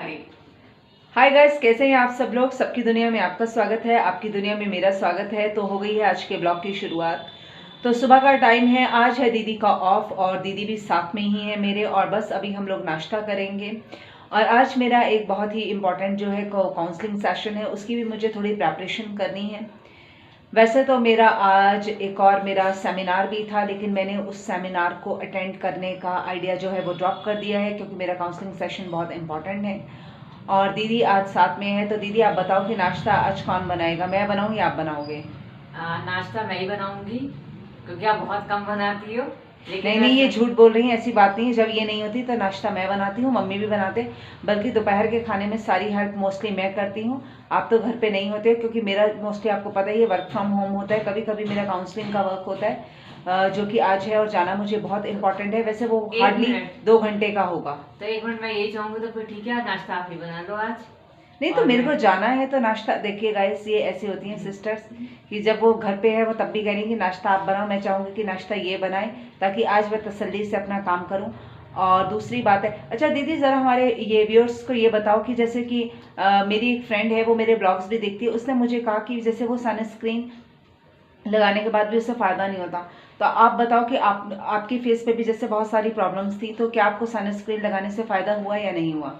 करें। Hi guys, कैसे हैं आप सब लोग। सबकी दुनिया में आपका स्वागत है, आपकी दुनिया में मेरा स्वागत है। तो हो गई है आज के ब्लॉग की शुरुआत। तो सुबह का टाइम है, आज है दीदी का ऑफ और दीदी भी साथ में ही है मेरे, और बस अभी हम लोग नाश्ता करेंगे। और आज मेरा एक बहुत ही इम्पॉर्टेंट जो है काउंसलिंग सेशन है, उसकी भी मुझे थोड़ी प्रेपरेशन करनी है। वैसे तो मेरा आज एक और मेरा सेमिनार भी था, लेकिन मैंने उस सेमिनार को अटेंड करने का आइडिया जो है वो ड्रॉप कर दिया है, क्योंकि मेरा काउंसलिंग सेशन बहुत इंपॉर्टेंट है। और दीदी आज साथ में है। तो दीदी आप बताओ कि नाश्ता आज कौन बनाएगा, मैं बनाऊँ या आप बनाओगे? नाश्ता मैं ही बनाऊंगी, क्योंकि आप बहुत कम बनाती हो। लेकिन नहीं, ये झूठ बोल रही हैं, ऐसी बात नहीं है। जब ये नहीं होती तो नाश्ता मैं बनाती हूँ, मम्मी भी बनाते, बल्कि दोपहर के खाने में सारी हेल्प मोस्टली मैं करती हूँ। आप तो घर पे नहीं होते, क्योंकि मेरा मोस्टली आपको पता ही है वर्क फ्रॉम होम होता है। कभी कभी मेरा काउंसलिंग का वर्क होता है, जो कि आज है और जाना मुझे बहुत इंपॉर्टेंट है। वैसे वो हार्डली 2 घंटे का होगा। तो 1 मिनट मैं यही चाहूंगी, तो फिर ठीक है, नाश्ता आप ही बना लो आज। नहीं तो मेरे को जाना है तो नाश्ता। देखिए गाइस, ये ऐसी होती हैं सिस्टर्स कि जब वो घर पे है वो तब भी कह रही कि नाश्ता आप बनाओ। मैं चाहूँगी कि नाश्ता ये बनाए, ताकि आज मैं तसल्ली से अपना काम करूँ। और दूसरी बात है, अच्छा दीदी ज़रा हमारे ये व्यूअर्स को ये बताओ कि जैसे कि मेरी एक फ्रेंड है, वो मेरे ब्लॉग्स भी देखती है। उसने मुझे कहा कि जैसे वो सनस्क्रीन लगाने के बाद भी उससे फ़ायदा नहीं होता। तो आप बताओ कि आपकी फेस पे भी जैसे बहुत सारी प्रॉब्लम्स थी, तो क्या आपको सनस्क्रीन लगाने से फ़ायदा हुआ या नहीं हुआ?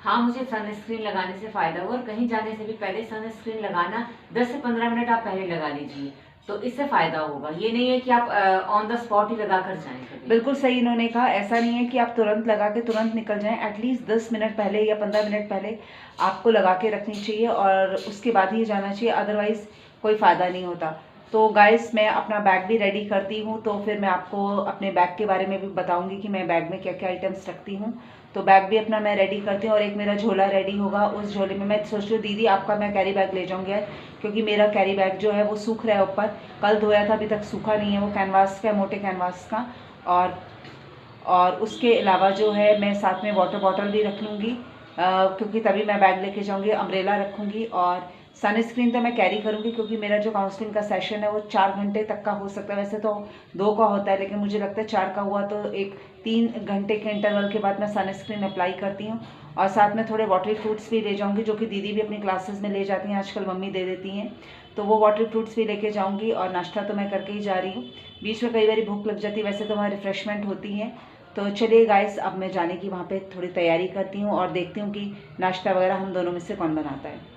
हाँ, मुझे सनस्क्रीन लगाने से फायदा हुआ, और कहीं जाने से भी पहले सनस्क्रीन लगाना 10 से 15 मिनट आप पहले लगा लीजिए, तो इससे फायदा होगा। ये नहीं है कि आप ऑन द स्पॉट ही लगा कर जाएं। बिल्कुल सही इन्होंने कहा। ऐसा नहीं है कि आप तुरंत लगा के तुरंत निकल जाएं। एटलीस्ट 10 मिनट पहले या 15 मिनट पहले आपको लगा के रखनी चाहिए, और उसके बाद ही जाना चाहिए, अदरवाइज़ कोई फ़ायदा नहीं होता। तो गाइस, मैं अपना बैग भी रेडी करती हूँ, तो फिर मैं आपको अपने बैग के बारे में भी बताऊँगी कि मैं बैग में क्या क्या आइटम्स रखती हूँ। तो बैग भी अपना मैं रेडी करती हूँ, और एक मेरा झोला रेडी होगा। उस झोले में मैं सोच रही हूँ दीदी आपका मैं कैरी बैग ले जाऊँगी, क्योंकि मेरा कैरी बैग जो है वो सूख रहा है ऊपर। कल धोया था, अभी तक सूखा नहीं है। वो कैनवास का, मोटे कैनवास का। और उसके अलावा जो है मैं साथ में वाटर बॉटल भी रख लूँगी, क्योंकि तभी मैं बैग लेके जाऊँगी। अम्ब्रेला रखूँगी, और सनस्क्रीन तो मैं कैरी करूँगी, क्योंकि मेरा जो काउंसलिंग का सेशन है वो 4 घंटे तक का हो सकता है। वैसे तो 2 का होता है, लेकिन मुझे लगता है 4 का हुआ तो एक 3 घंटे के इंटरवल के बाद मैं सनस्क्रीन अप्लाई करती हूँ। और साथ में थोड़े वाटरी फ्रूट्स भी ले जाऊँगी, जो कि दीदी भी अपनी क्लासेस में ले जाती हैं, आजकल मम्मी दे देती हैं। तो वो वाटरी फ्रूट्स भी लेके जाऊँगी। और नाश्ता तो मैं करके ही जा रही हूँ, बीच में कई बार भूख लग जाती है, वैसे तो वहाँ रिफ़्रेशमेंट होती है। तो चलिए गाइस, अब मैं जाने की वहाँ पे थोड़ी तैयारी करती हूँ, और देखती हूँ कि नाश्ता वगैरह हम दोनों में से कौन बनाता है।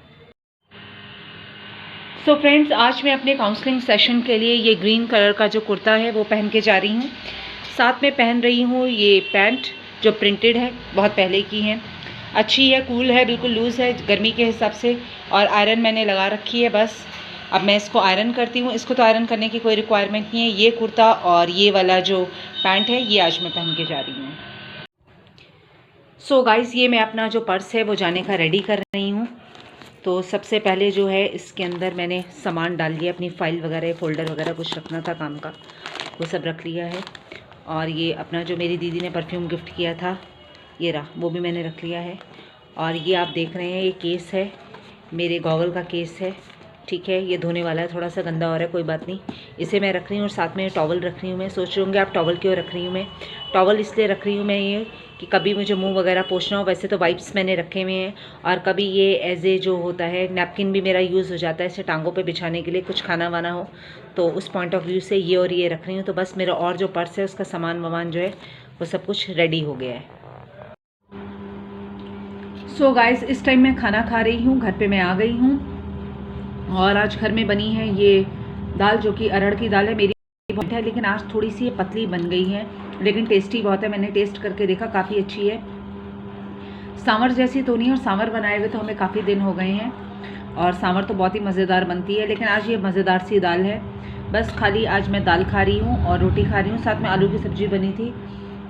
सो फ्रेंड्स, आज मैं अपने काउंसलिंग सेशन के लिए ये ग्रीन कलर का जो कुर्ता है वो पहन के जा रही हूँ। साथ में पहन रही हूँ ये पैंट जो प्रिंटेड है, बहुत पहले की है, अच्छी है, कूल है, बिल्कुल लूज़ है गर्मी के हिसाब से। और आयरन मैंने लगा रखी है। बस अब मैं इसको आयरन करती हूँ। इसको तो आयरन करने की कोई रिक्वायरमेंट नहीं है। ये कुर्ता और ये वाला जो पैंट है, ये आज मैं पहन के जा रही हूँ। सो गाइस, ये मैं अपना जो पर्स है वो जाने का रेडी कर रही हूँ। तो सबसे पहले जो है इसके अंदर मैंने सामान डाल लिया, अपनी फ़ाइल वगैरह, फ़ोल्डर वगैरह कुछ रखना था काम का, वो सब रख लिया है। और ये अपना जो मेरी दीदी ने परफ्यूम गिफ्ट किया था, ये रहा, वो भी मैंने रख लिया है। और ये आप देख रहे हैं, ये केस है, मेरे गॉगल का केस है, ठीक है। ये धोने वाला है, थोड़ा सा गंदा हो रहा है, कोई बात नहीं, इसे मैं रख रही हूँ। और साथ में टॉवल रख रही हूँ। मैं सोच रही होंगे आप टॉवल क्यों रख रही हूँ। मैं टॉवल इसलिए रख रही हूँ मैं ये कि कभी मुझे मुंह वगैरह पोंछना हो। वैसे तो वाइप्स मैंने रखे हुए हैं, और कभी ये एज ए जो होता है नैपकिन भी मेरा यूज़ हो जाता है, इसे टांगों पे बिछाने के लिए, कुछ खाना वाना हो तो उस पॉइंट ऑफ व्यू से ये और ये रख रही हूँ। तो बस मेरा और जो पर्स है उसका सामान वामान जो है वो सब कुछ रेडी हो गया है। सो गाइस, इस टाइम मैं खाना खा रही हूँ, घर पे मैं आ गई हूँ। और आज घर में बनी है ये दाल, जो कि अरहर की दाल है। मेरी बहुत है, लेकिन आज थोड़ी सी ये पतली बन गई है, लेकिन टेस्टी बहुत है। मैंने टेस्ट करके देखा, काफ़ी अच्छी है। सांवर जैसी तो नहीं, और सांवर बनाए हुए तो हमें काफ़ी दिन हो गए हैं, और सांवर तो बहुत ही मज़ेदार बनती है, लेकिन आज ये मज़ेदार सी दाल है। बस खाली आज मैं दाल खा रही हूँ और रोटी खा रही हूँ। साथ में आलू की सब्ज़ी बनी थी,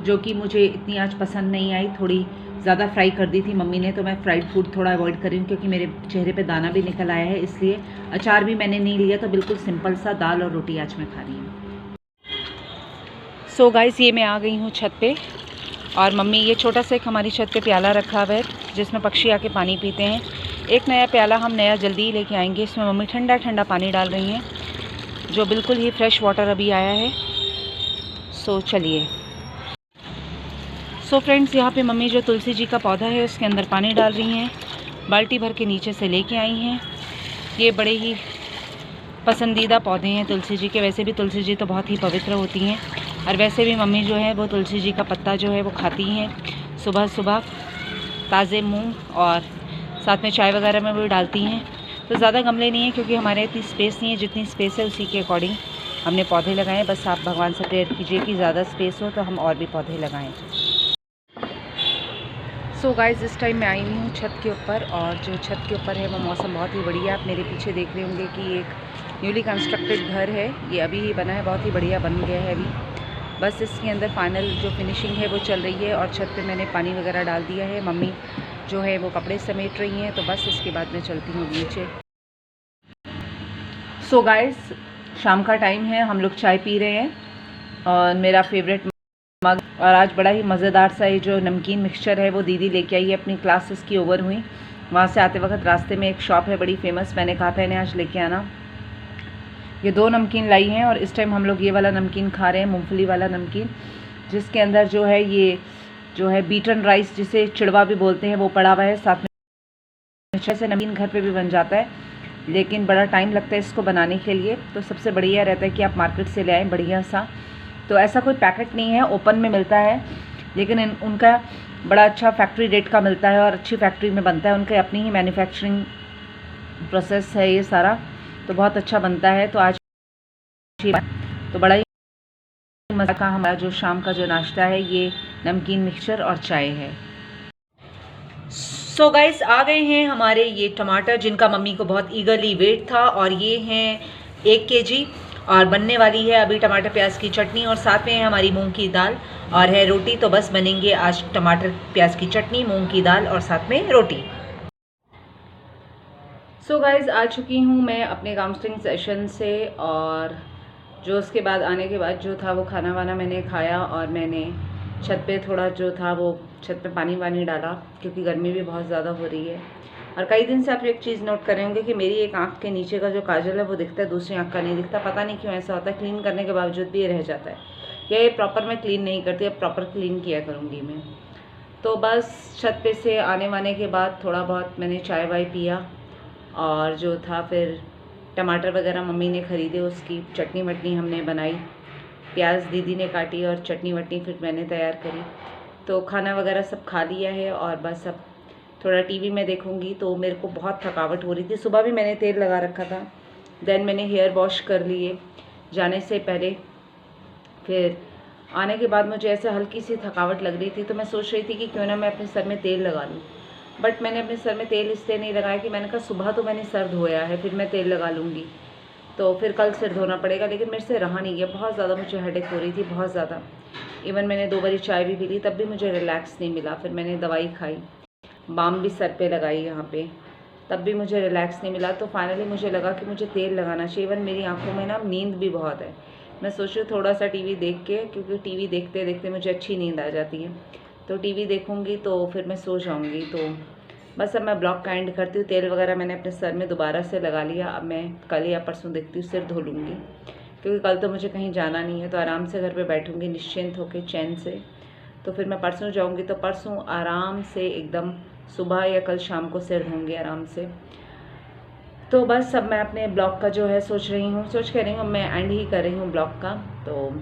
जो कि मुझे इतनी आज पसंद नहीं आई, थोड़ी ज़्यादा फ्राई कर दी थी मम्मी ने, तो मैं फ्राइड फूड थोड़ा अवॉइड कर रही हूँ, क्योंकि मेरे चेहरे पे दाना भी निकल आया है, इसलिए। अचार भी मैंने नहीं लिया, तो बिल्कुल सिंपल सा दाल और रोटी आज मैं खा रही हूँ। सो गाइस, ये मैं आ गई हूँ छत पे, और मम्मी ये छोटा सा एक हमारी छत पे प्याला रखा हुआ है, जिसमें पक्षी आके पानी पीते हैं। एक नया प्याला हम नया जल्दी ही लेके आएंगे। इसमें मम्मी ठंडा ठंडा पानी डाल रही हैं, जो बिल्कुल ही फ्रेश वाटर अभी आया है। सो चलिए। सो फ्रेंड्स, यहाँ पे मम्मी जो तुलसी जी का पौधा है उसके अंदर पानी डाल रही हैं, बाल्टी भर के नीचे से लेके आई हैं। ये बड़े ही पसंदीदा पौधे हैं तुलसी जी के। वैसे भी तुलसी जी तो बहुत ही पवित्र होती हैं, और वैसे भी मम्मी जो है वो तुलसी जी का पत्ता जो है वो खाती हैं सुबह सुबह, ताज़े मूंग, और साथ में चाय वगैरह में भी डालती हैं। तो ज़्यादा गमले नहीं है क्योंकि हमारे इतनी स्पेस नहीं है, जितनी स्पेस है उसी के अकॉर्डिंग हमने पौधे लगाए। बस आप भगवान से प्रेयर कीजिए कि ज़्यादा स्पेस हो तो हम और भी पौधे लगाएं। सो गाइस, इस टाइम मैं आई हुई हूँ छत के ऊपर, और जो छत के ऊपर है वो मौसम बहुत ही बढ़िया है। आप मेरे पीछे देख रहे होंगे कि एक न्यूली कंस्ट्रक्टेड घर है, ये अभी ही बना है, बहुत ही बढ़िया बन गया है अभी। बस इसके अंदर फाइनल जो फिनिशिंग है वो चल रही है, और छत पे मैंने पानी वगैरह डाल दिया है। मम्मी जो है वो कपड़े समेट रही हैं, तो बस इसके बाद मैं चलती हूँ नीचे। सो गाइस, शाम का टाइम है, हम लोग चाय पी रहे हैं, और मेरा फेवरेट मग, और आज बड़ा ही मज़ेदार सा ये जो नमकीन मिक्सचर है वो दीदी लेके आई है, अपनी क्लासेस की ओवर हुई। वहाँ से आते वक्त रास्ते में एक शॉप है बड़ी फेमस, मैंने कहा था इन्हें आज लेके आना। ये 2 नमकीन लाई हैं, और इस टाइम हम लोग ये वाला नमकीन खा रहे हैं, मूंगफली वाला नमकीन, जिसके अंदर जो है ये जो है बीटन राइस, जिसे चिड़वा भी बोलते हैं, वो पड़ा हुआ है। साथ में ऐसे नमकीन घर पे भी बन जाता है, लेकिन बड़ा टाइम लगता है इसको बनाने के लिए। तो सबसे बढ़िया रहता है कि आप मार्केट से ले आएँ बढ़िया सा। तो ऐसा कोई पैकेट नहीं है, ओपन में मिलता है, लेकिन उनका बड़ा अच्छा फैक्ट्री रेट का मिलता है, और अच्छी फैक्ट्री में बनता है, उनके अपनी ही मैन्युफैक्चरिंग प्रोसेस है ये सारा, तो बहुत अच्छा बनता है। तो आज तो बड़ा ही मज़ा का हमारा जो शाम का जो नाश्ता है ये नमकीन मिक्सचर और चाय है। सो गाइस, आ गए हैं हमारे ये टमाटर, जिनका मम्मी को बहुत ईगरली वेट था, और ये हैं 1 kg, और बनने वाली है अभी टमाटर प्याज की चटनी, और साथ में है हमारी मूंग की दाल और है रोटी। तो बस बनेंगे आज टमाटर प्याज की चटनी, मूंग की दाल और साथ में रोटी। सो गाइस, आ चुकी हूँ मैं अपने काउंसलिंग सेशन से, और जो उसके बाद आने के बाद जो था वो खाना वाना मैंने खाया, और मैंने छत पे थोड़ा जो था वो छत पे पानी वानी डाला, क्योंकि गर्मी भी बहुत ज़्यादा हो रही है। और कई दिन से आप एक चीज़ नोट कर रहे होंगे कि मेरी एक आँख के नीचे का जो काजल है वो दिखता है, दूसरी आँख का नहीं दिखता। पता नहीं क्यों ऐसा होता है, क्लीन करने के बावजूद भी ये रह जाता है, या ये प्रॉपर मैं क्लीन नहीं करती, अब प्रॉपर क्लीन किया करूँगी मैं। तो बस छत पे से आने वाने के बाद थोड़ा बहुत मैंने चाय वाय पिया, और जो था फिर टमाटर वगैरह मम्मी ने ख़रीदे, उसकी चटनी वटनी हमने बनाई, प्याज दीदी ने काटी, और चटनी वटनी फिर मैंने तैयार करी। तो खाना वगैरह सब खा लिया है, और बस अब थोड़ा टीवी में देखूंगी। तो मेरे को बहुत थकावट हो रही थी, सुबह भी मैंने तेल लगा रखा था, देन मैंने हेयर वॉश कर लिए जाने से पहले। फिर आने के बाद मुझे ऐसे हल्की सी थकावट लग रही थी, तो मैं सोच रही थी कि क्यों ना मैं अपने सर में तेल लगा लूँ। बट मैंने अपने सर में तेल इसलिए नहीं लगाया कि मैंने कहा सुबह तो मैंने सर धोया है, फिर मैं तेल लगा लूँगी तो फिर कल सिर धोना पड़ेगा। लेकिन मेरे से रहा नहीं गया, बहुत ज़्यादा मुझे हेडेक हो रही थी, बहुत ज़्यादा। इवन मैंने 2 बारी चाय भी पी ली, तब भी मुझे रिलैक्स नहीं मिला। फिर मैंने दवाई खाई, बाम भी सर पे लगाई यहाँ पे, तब भी मुझे रिलैक्स नहीं मिला। तो फाइनली मुझे लगा कि मुझे तेल लगाना चाहिए। इवन मेरी आंखों में ना नींद भी बहुत है, मैं सोच रही हूँ थोड़ा सा टीवी देख के, क्योंकि टीवी देखते देखते मुझे अच्छी नींद आ जाती है, तो टीवी देखूँगी तो फिर मैं सो जाऊँगी। तो बस अब मैं ब्लॉग का एंड करती हूँ। तेल वगैरह मैंने अपने सर में दोबारा से लगा लिया, अब मैं कल या परसों देखती हूँ सिर धो लूँगी, क्योंकि कल तो मुझे कहीं जाना नहीं है, तो आराम से घर पे बैठूँगी निश्चिंत होकर चैन से। तो फिर मैं परसों जाऊँगी, तो परसों आराम से एकदम सुबह या कल शाम को सिर धोंगे आराम से। तो बस अब मैं अपने ब्लॉग का जो है सोच कह रही हूँ मैं एंड ही कर रही हूँ ब्लॉग का। तो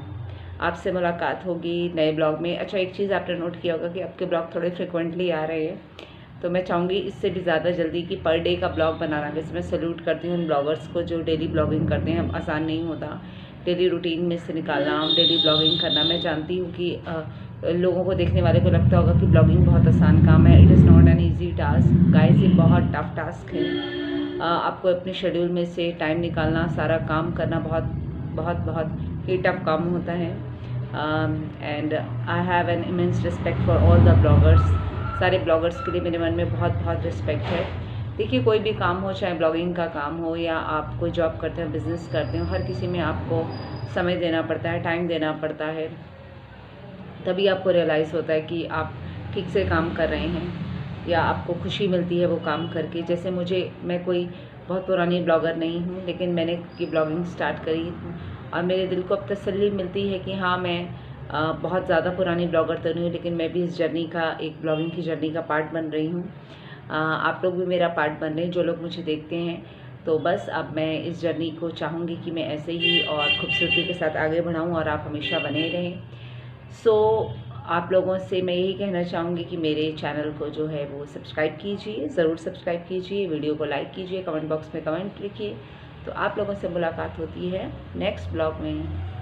आपसे मुलाकात होगी नए ब्लॉग में। अच्छा, एक चीज़ आपने नोट किया होगा कि आपके ब्लॉग थोड़े फ्रिक्वेंटली आ रहे हैं, तो मैं चाहूँगी इससे भी ज़्यादा जल्दी कि पर डे का ब्लॉग बनाना। वैसे मैं सैल्यूट करती हूँ उन ब्लॉगर्स को जो डेली ब्लॉगिंग करते हैं, आसान नहीं होता डेली रूटीन में से निकालना, डेली ब्लॉगिंग करना। मैं जानती हूँ कि लोगों को, देखने वाले को लगता होगा कि ब्लॉगिंग बहुत आसान काम है। It is not an easy task guys, ये बहुत टफ टास्क है। आपको अपने शेड्यूल में से टाइम निकालना, सारा काम करना बहुत बहुत बहुत ही टफ काम होता है। And I have an immense respect for all the bloggers. सारे ब्लॉगर्स के लिए मेरे मन में बहुत बहुत रिस्पेक्ट है। देखिए, कोई भी काम हो, चाहे ब्लॉगिंग का काम हो या आप कोई जॉब करते हो, बिज़नेस करते हो, हर किसी में आपको समय देना पड़ता है, टाइम देना पड़ता है, तभी आपको रियलाइज़ होता है कि आप ठीक से काम कर रहे हैं या आपको खुशी मिलती है वो काम करके। जैसे मैं कोई बहुत पुरानी ब्लॉगर नहीं हूँ, लेकिन मैंने की ब्लॉगिंग स्टार्ट करी और मेरे दिल को अब तसल्ली मिलती है कि हाँ, मैं बहुत ज़्यादा पुरानी ब्लॉगर तो नहीं हूँ, लेकिन मैं भी इस जर्नी का, एक ब्लॉगिंग की जर्नी का पार्ट बन रही हूँ। आप लोग भी मेरा पार्ट बन रहे हैं जो लोग मुझे देखते हैं। तो बस अब मैं इस जर्नी को चाहूँगी कि मैं ऐसे ही और खूबसूरती के साथ आगे बढ़ाऊँ और आप हमेशा बने रहें। सो आप लोगों से मैं यही कहना चाहूँगी कि मेरे चैनल को जो है वो सब्सक्राइब कीजिए, ज़रूर सब्सक्राइब कीजिए, वीडियो को लाइक कीजिए, कमेंट बॉक्स में कमेंट लिखिए। तो आप लोगों से मुलाकात होती है नेक्स्ट ब्लॉग में।